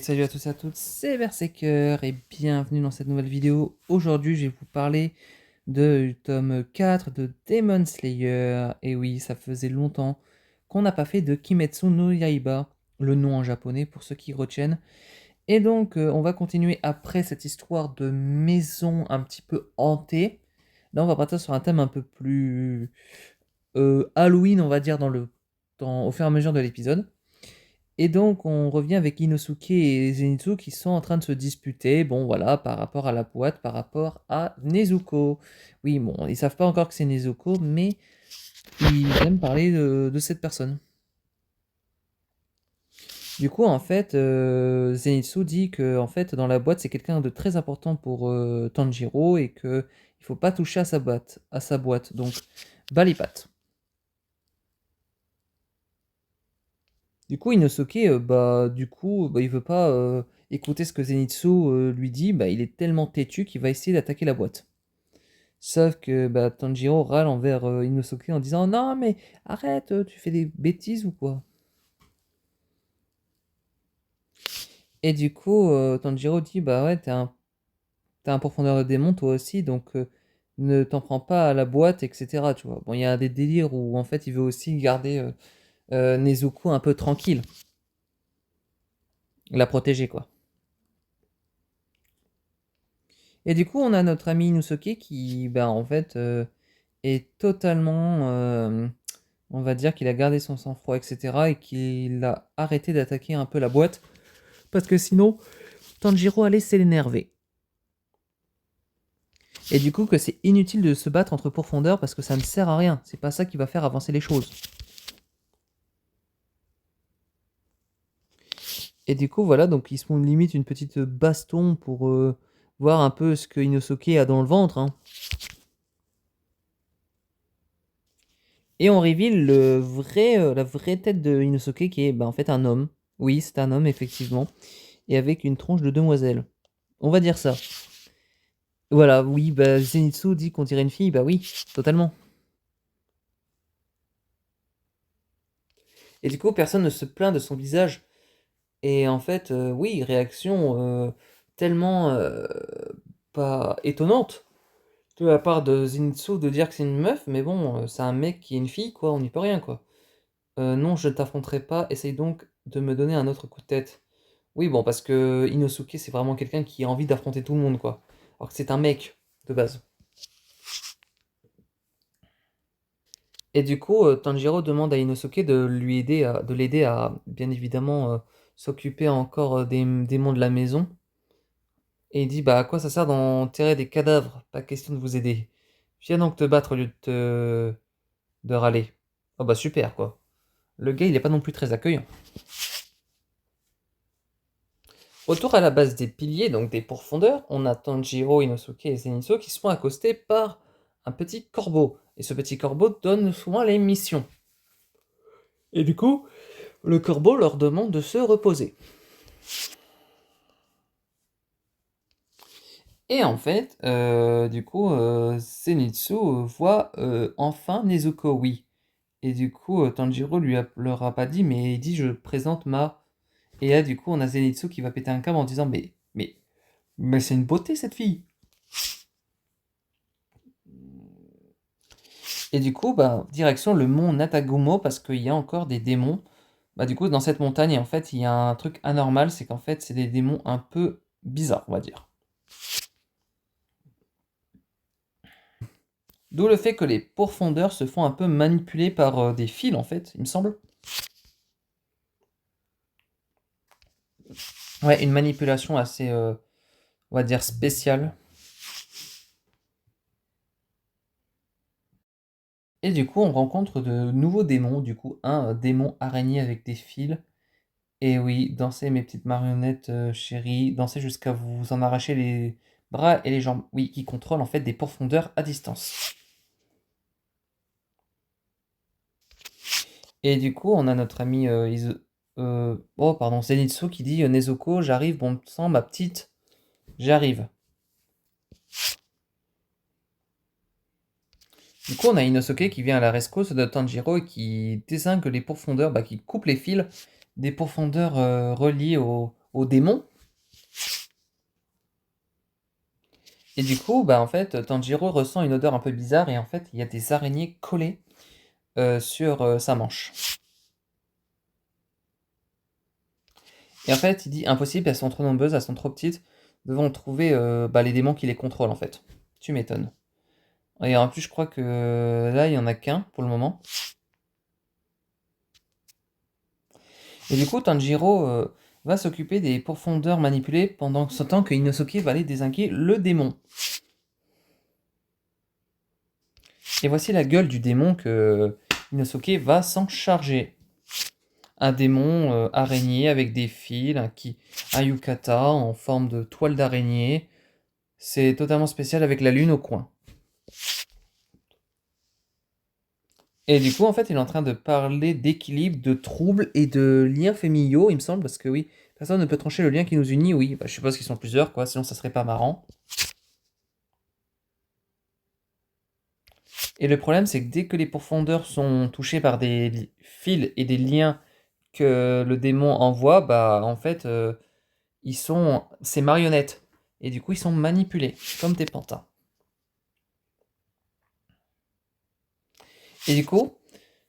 Salut à tous et à toutes, c'est Berserker et bienvenue dans cette nouvelle vidéo. Aujourd'hui, je vais vous parler du tome 4 de Demon Slayer. Et oui, ça faisait longtemps qu'on n'a pas fait de Kimetsu no Yaiba, le nom en japonais pour ceux qui retiennent. Et donc, on va continuer après cette histoire de maison un petit peu hantée. Là, on va partir sur un thème un peu plus Halloween, on va dire, au fur et à mesure de l'épisode. Et donc, on revient avec Inosuke et Zenitsu qui sont en train de se disputer, bon voilà, par rapport à la boîte, par rapport à Nezuko. Oui, bon, ils savent pas encore que c'est Nezuko, mais ils aiment parler de cette personne. Du coup, en fait, Zenitsu dit que en fait, dans la boîte, c'est quelqu'un de très important pour Tanjiro et que il faut pas toucher à sa boîte. Donc, bas les pattes. Du coup, Inosuke, il veut pas écouter ce que Zenitsu lui dit. Bah, il est tellement têtu qu'il va essayer d'attaquer la boîte. Sauf que Tanjiro râle envers Inosuke en disant non, mais arrête, tu fais des bêtises ou quoi? Et du coup, Tanjiro dit bah ouais, t'es un profondeur de démon toi aussi, donc ne t'en prends pas à la boîte, etc. Tu vois. Bon, il y a des délires où en fait il veut aussi garder Nezuko un peu tranquille, la protéger quoi. Et du coup, on a notre ami Inosuke qui, en fait, est totalement, on va dire qu'il a gardé son sang-froid, etc. et qu'il a arrêté d'attaquer un peu la boîte, parce que sinon, Tanjiro allait s'énerver. Et du coup, que c'est inutile de se battre entre profondeurs parce que ça ne sert à rien. C'est pas ça qui va faire avancer les choses. Et du coup, voilà, donc ils se font limite une petite baston pour voir un peu ce que Inosuke a dans le ventre. Hein. Et on reveal la vraie tête de Inosuke qui est en fait un homme. Oui, c'est un homme, effectivement. Et avec une tronche de demoiselle. On va dire ça. Voilà, oui, Zenitsu dit qu'on dirait une fille, bah oui, totalement. Et du coup, personne ne se plaint de son visage. Et en fait, oui, réaction tellement pas étonnante de la part de Zenitsu de dire que c'est une meuf, mais bon, c'est un mec qui est une fille, quoi, on n'y peut rien, quoi. Non, je ne t'affronterai pas, essaye donc de me donner un autre coup de tête. Oui, bon, parce que Inosuke, c'est vraiment quelqu'un qui a envie d'affronter tout le monde, quoi. Alors que c'est un mec, de base. Et du coup, Tanjiro demande à Inosuke de l'aider à, bien évidemment, s'occuper encore des démons de la maison. Et il dit, bah, à quoi ça sert d'enterrer des cadavres? Pas question de vous aider. Viens donc te battre au lieu de râler. Oh bah super, quoi. Le gars, il est pas non plus très accueillant. Autour à la base des piliers, donc des pourfondeurs, on a Tanjiro, Inosuke et Zenitsu qui se font accoster par un petit corbeau. Et ce petit corbeau donne souvent les missions. Et du coup, le corbeau leur demande de se reposer. Et en fait, Zenitsu voit enfin Nezuko, oui. Et du coup, Tanjiro leur a pas dit, mais il dit je présente ma. Et là, du coup, on a Zenitsu qui va péter un câble en disant mais c'est une beauté cette fille. Et du coup, direction le mont Natagumo parce qu'il y a encore des démons. Du coup, dans cette montagne, en fait, il y a un truc anormal, c'est qu'en fait, c'est des démons un peu bizarres, on va dire. D'où le fait que les pourfondeurs se font un peu manipuler par des fils, en fait, il me semble. Ouais, une manipulation assez, on va dire, spéciale. Et du coup, on rencontre de nouveaux démons. Du coup, un démon araignée avec des fils. Et oui, dansez mes petites marionnettes chéries. Dansez jusqu'à vous en arracher les bras et les jambes. Oui, qui contrôlent en fait des profondeurs à distance. Et du coup, on a notre ami Zenitsu qui dit Nezuko, j'arrive, bon sang, ma petite, j'arrive. Du coup, on a Inosuke qui vient à la rescousse de Tanjiro et qui dézingue les profondeurs, qui coupe les fils des profondeurs reliés au démon. Et du coup, bah en fait, Tanjiro ressent une odeur un peu bizarre et en fait, il y a des araignées collées sur sa manche. Et en fait, il dit impossible, elles sont trop nombreuses, elles sont trop petites. Devons trouver les démons qui les contrôlent en fait. Tu m'étonnes. Et en plus, je crois que là, il y en a qu'un pour le moment. Et du coup, Tanjiro va s'occuper des profondeurs manipulées pendant ce temps que Inosuke va aller désinguer le démon. Et voici la gueule du démon que Inosuke va s'en charger. Un démon araignée avec des fils, un yukata en forme de toile d'araignée. C'est totalement spécial avec la lune au coin. Et du coup, en fait, il est en train de parler d'équilibre, de troubles et de liens familiaux, il me semble, parce que oui, personne ne peut trancher le lien qui nous unit, oui, je suppose qu'ils sont plusieurs, quoi, sinon ça serait pas marrant. Et le problème, c'est que dès que les profondeurs sont touchées par des fils et des liens que le démon envoie, bah en fait, c'est marionnettes. Et du coup, ils sont manipulés, comme des pantins. Et du coup,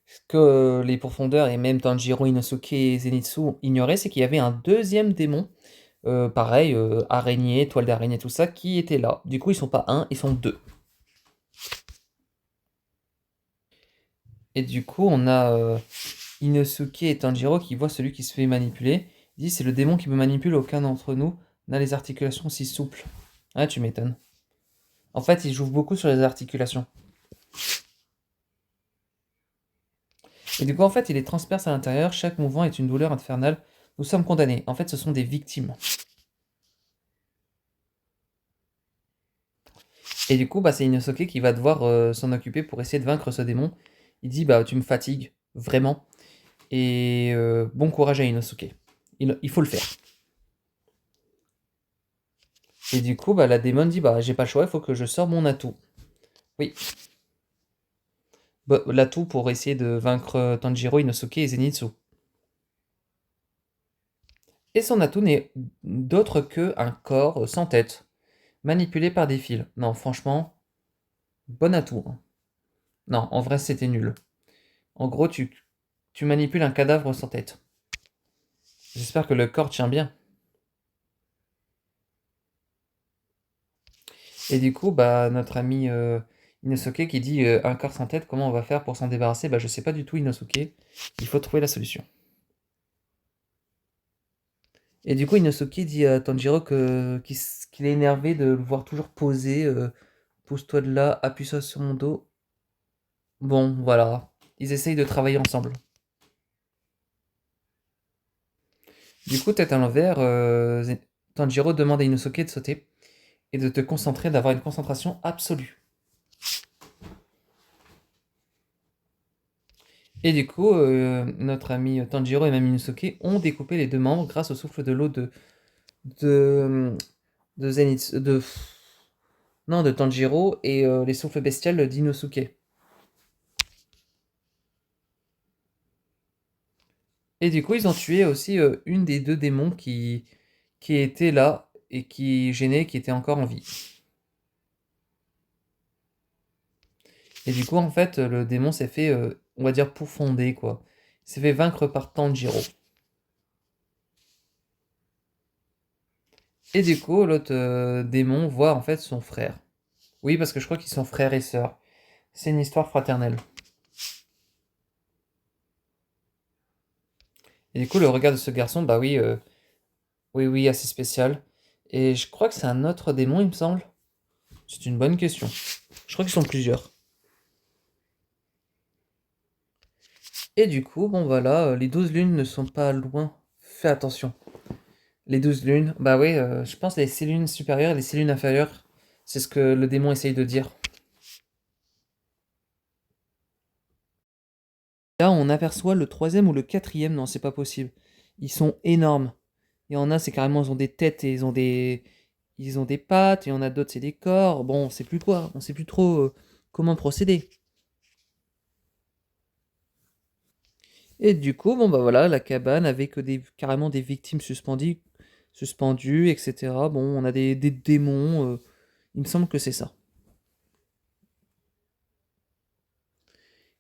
ce que les profondeurs et même Tanjiro, Inosuke et Zenitsu ignoraient, c'est qu'il y avait un deuxième démon, pareil, araignée, toile d'araignée, tout ça, qui était là. Du coup, ils sont pas un, ils sont deux. Et du coup, on a Inosuke et Tanjiro qui voient celui qui se fait manipuler. Ils disent c'est le démon qui me manipule, aucun d'entre nous n'a les articulations si souples. Ah, tu m'étonnes. En fait, ils jouent beaucoup sur les articulations. Et du coup, en fait, il les transperce à l'intérieur. Chaque mouvement est une douleur infernale. Nous sommes condamnés. En fait, ce sont des victimes. Et du coup, bah, c'est Inosuke qui va devoir s'en occuper pour essayer de vaincre ce démon. Il dit, bah, tu me fatigues, vraiment. Et bon courage à Inosuke. Il faut le faire. Et du coup, bah, la démon dit, bah, j'ai pas le choix, il faut que je sorte mon atout. Oui, bah, l'atout pour essayer de vaincre Tanjiro, Inosuke et Zenitsu. Et son atout n'est d'autre que un corps sans tête, manipulé par des fils. Non, franchement, bon atout, hein. Non, en vrai, c'était nul. En gros, tu manipules un cadavre sans tête. J'espère que le corps tient bien. Et du coup, bah, notre ami Inosuke qui dit un corps sans tête, comment on va faire pour s'en débarrasser? Bah, je sais pas du tout, Inosuke. Il faut trouver la solution. Et du coup, Inosuke dit à Tanjiro qu'il est énervé de le voir toujours posé. Pose-toi de là, appuie-toi sur mon dos. Bon, voilà. Ils essayent de travailler ensemble. Du coup, tête à l'envers, Tanjiro demande à Inosuke de sauter et de te concentrer, d'avoir une concentration absolue. Et du coup, notre ami Tanjiro et même Inosuke ont découpé les deux membres grâce au souffle de l'eau de, de Zenitsu, non, de Tanjiro et les souffles bestiales d'Inosuke. Et du coup, ils ont tué aussi une des deux démons qui était là et qui gênait, qui était encore en vie. Et du coup, en fait, le démon s'est fait, on va dire, pourfonder, quoi. Il s'est fait vaincre par Tanjiro. Et du coup, l'autre démon voit en fait son frère. Oui, parce que je crois qu'ils sont frères et sœurs. C'est une histoire fraternelle. Et du coup, le regard de ce garçon, bah oui, oui, oui, assez spécial. Et je crois que c'est un autre démon, il me semble. C'est une bonne question. Je crois qu'ils sont plusieurs. Et du coup, bon voilà, les 12 lunes ne sont pas loin. Fais attention. Les 12 lunes, bah oui, je pense les 6 lunes supérieures et les 6 lunes inférieures, c'est ce que le démon essaye de dire. Là, on aperçoit le troisième ou le quatrième, non, c'est pas possible. Ils sont énormes. Il y en a, c'est carrément, ils ont des têtes et ils ont des pattes, et il y en a d'autres, c'est des corps. Bon, on sait plus quoi, on sait plus trop comment procéder. Et du coup, bon bah voilà, la cabane avec carrément des victimes suspendues suspendus, etc. Bon, on a des démons, il me semble que c'est ça.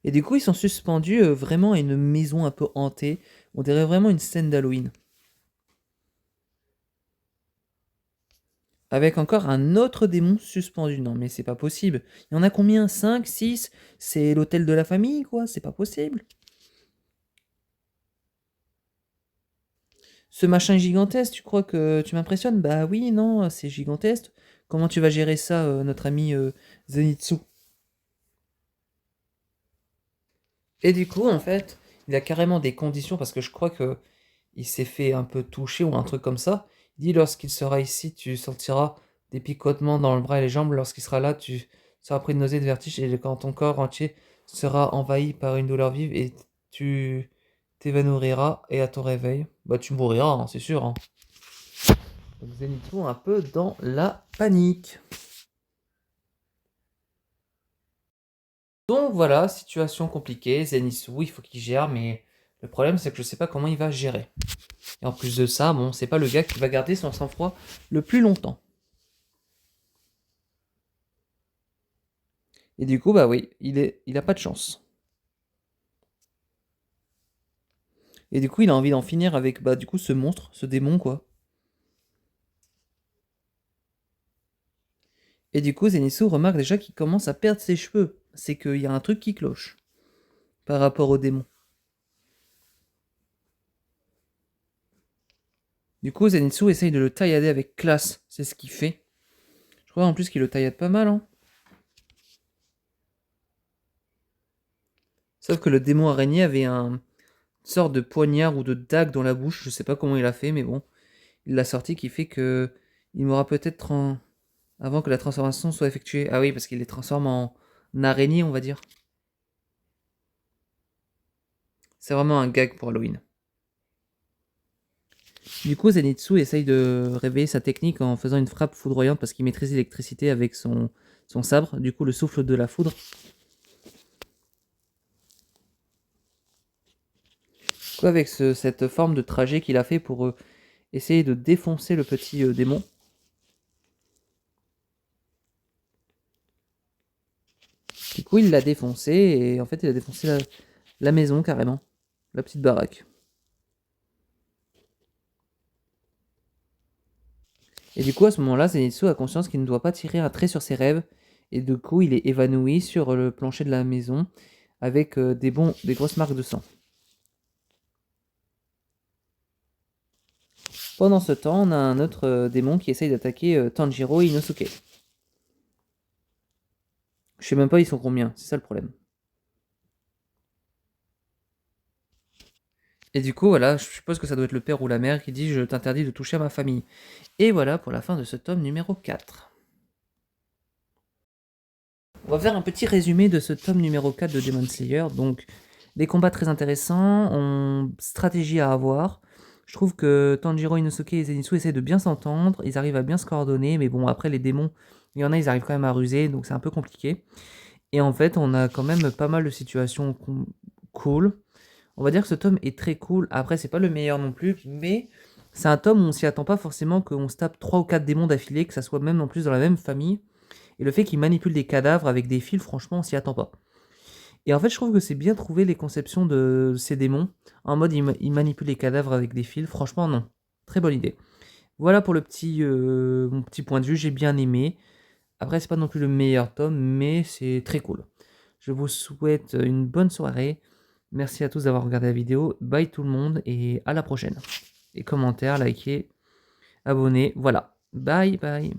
Et du coup, ils sont suspendus vraiment à une maison un peu hantée. On dirait vraiment une scène d'Halloween. Avec encore un autre démon suspendu. Non, mais c'est pas possible. Il y en a combien? 5, 6? C'est l'hôtel de la famille, quoi. C'est pas possible. Ce machin gigantesque, tu crois que tu m'impressionnes? Bah oui, non, c'est gigantesque. Comment tu vas gérer ça, notre ami Zenitsu? Et du coup, en fait, il a carrément des conditions parce que je crois que il s'est fait un peu toucher ou un truc comme ça. Il dit lorsqu'il sera ici, tu sentiras des picotements dans le bras et les jambes. Lorsqu'il sera là, tu seras pris de nausées, de vertige et quand ton corps entier sera envahi par une douleur vive et tu t'évanouiras et à ton réveil, bah tu mouriras, hein, c'est sûr. Hein. Donc Zenitsu un peu dans la panique. Donc voilà, situation compliquée. Zenitsu, il faut qu'il gère, mais le problème c'est que je sais pas comment il va gérer. Et en plus de ça, bon, c'est pas le gars qui va garder son sang-froid le plus longtemps. Et du coup, bah oui, il a pas de chance. Et du coup, il a envie d'en finir avec, bah du coup, ce monstre, ce démon, quoi. Et du coup, Zenitsu remarque déjà qu'il commence à perdre ses cheveux. C'est qu'il y a un truc qui cloche par rapport au démon. Du coup, Zenitsu essaye de le taillader avec classe. C'est ce qu'il fait. Je crois en plus qu'il le taillade pas mal, hein. Sauf que le démon araignée avait une sorte de poignard ou de dague dans la bouche. Je sais pas comment il a fait, mais bon. Il l'a sorti qui fait que il m'aura peut-être avant que la transformation soit effectuée. Ah oui, parce qu'il les transforme en araignée, on va dire. C'est vraiment un gag pour Halloween. Du coup, Zenitsu essaye de réveiller sa technique en faisant une frappe foudroyante parce qu'il maîtrise l'électricité avec son sabre, du coup le souffle de la foudre. Quoi, avec cette forme de trajet qu'il a fait pour essayer de défoncer le petit démon. Du coup, il l'a défoncé et en fait, il a défoncé la maison carrément, la petite baraque. Et du coup, à ce moment-là, Zenitsu a conscience qu'il ne doit pas tirer un trait sur ses rêves. Et du coup, il est évanoui sur le plancher de la maison avec des grosses marques de sang. Pendant ce temps, on a un autre démon qui essaye d'attaquer Tanjiro et Inosuke. Je sais même pas ils sont combien, c'est ça le problème. Et du coup, voilà, je suppose que ça doit être le père ou la mère qui dit « Je t'interdis de toucher à ma famille ». Et voilà pour la fin de ce tome numéro 4. On va faire un petit résumé de ce tome numéro 4 de Demon Slayer. Donc, des combats très intéressants, stratégie à avoir. Je trouve que Tanjiro, Inosuke et Zenitsu essaient de bien s'entendre, ils arrivent à bien se coordonner, mais bon, après les démons, il y en a, ils arrivent quand même à ruser, donc c'est un peu compliqué. Et en fait, on a quand même pas mal de situations cool. On va dire que ce tome est très cool. Après, c'est pas le meilleur non plus, mais c'est un tome où on s'y attend pas forcément qu'on se tape 3 ou 4 démons d'affilée, que ça soit même en plus dans la même famille. Et le fait qu'il manipule des cadavres avec des fils, franchement, on s'y attend pas. Et en fait, je trouve que c'est bien trouvé les conceptions de ces démons. En mode, il manipule les cadavres avec des fils. Franchement, non. Très bonne idée. Voilà pour mon petit point de vue. J'ai bien aimé. Après, c'est pas non plus le meilleur tome, mais c'est très cool. Je vous souhaite une bonne soirée. Merci à tous d'avoir regardé la vidéo. Bye tout le monde et à la prochaine. Et commentaires, likez, abonnez. Voilà. Bye bye.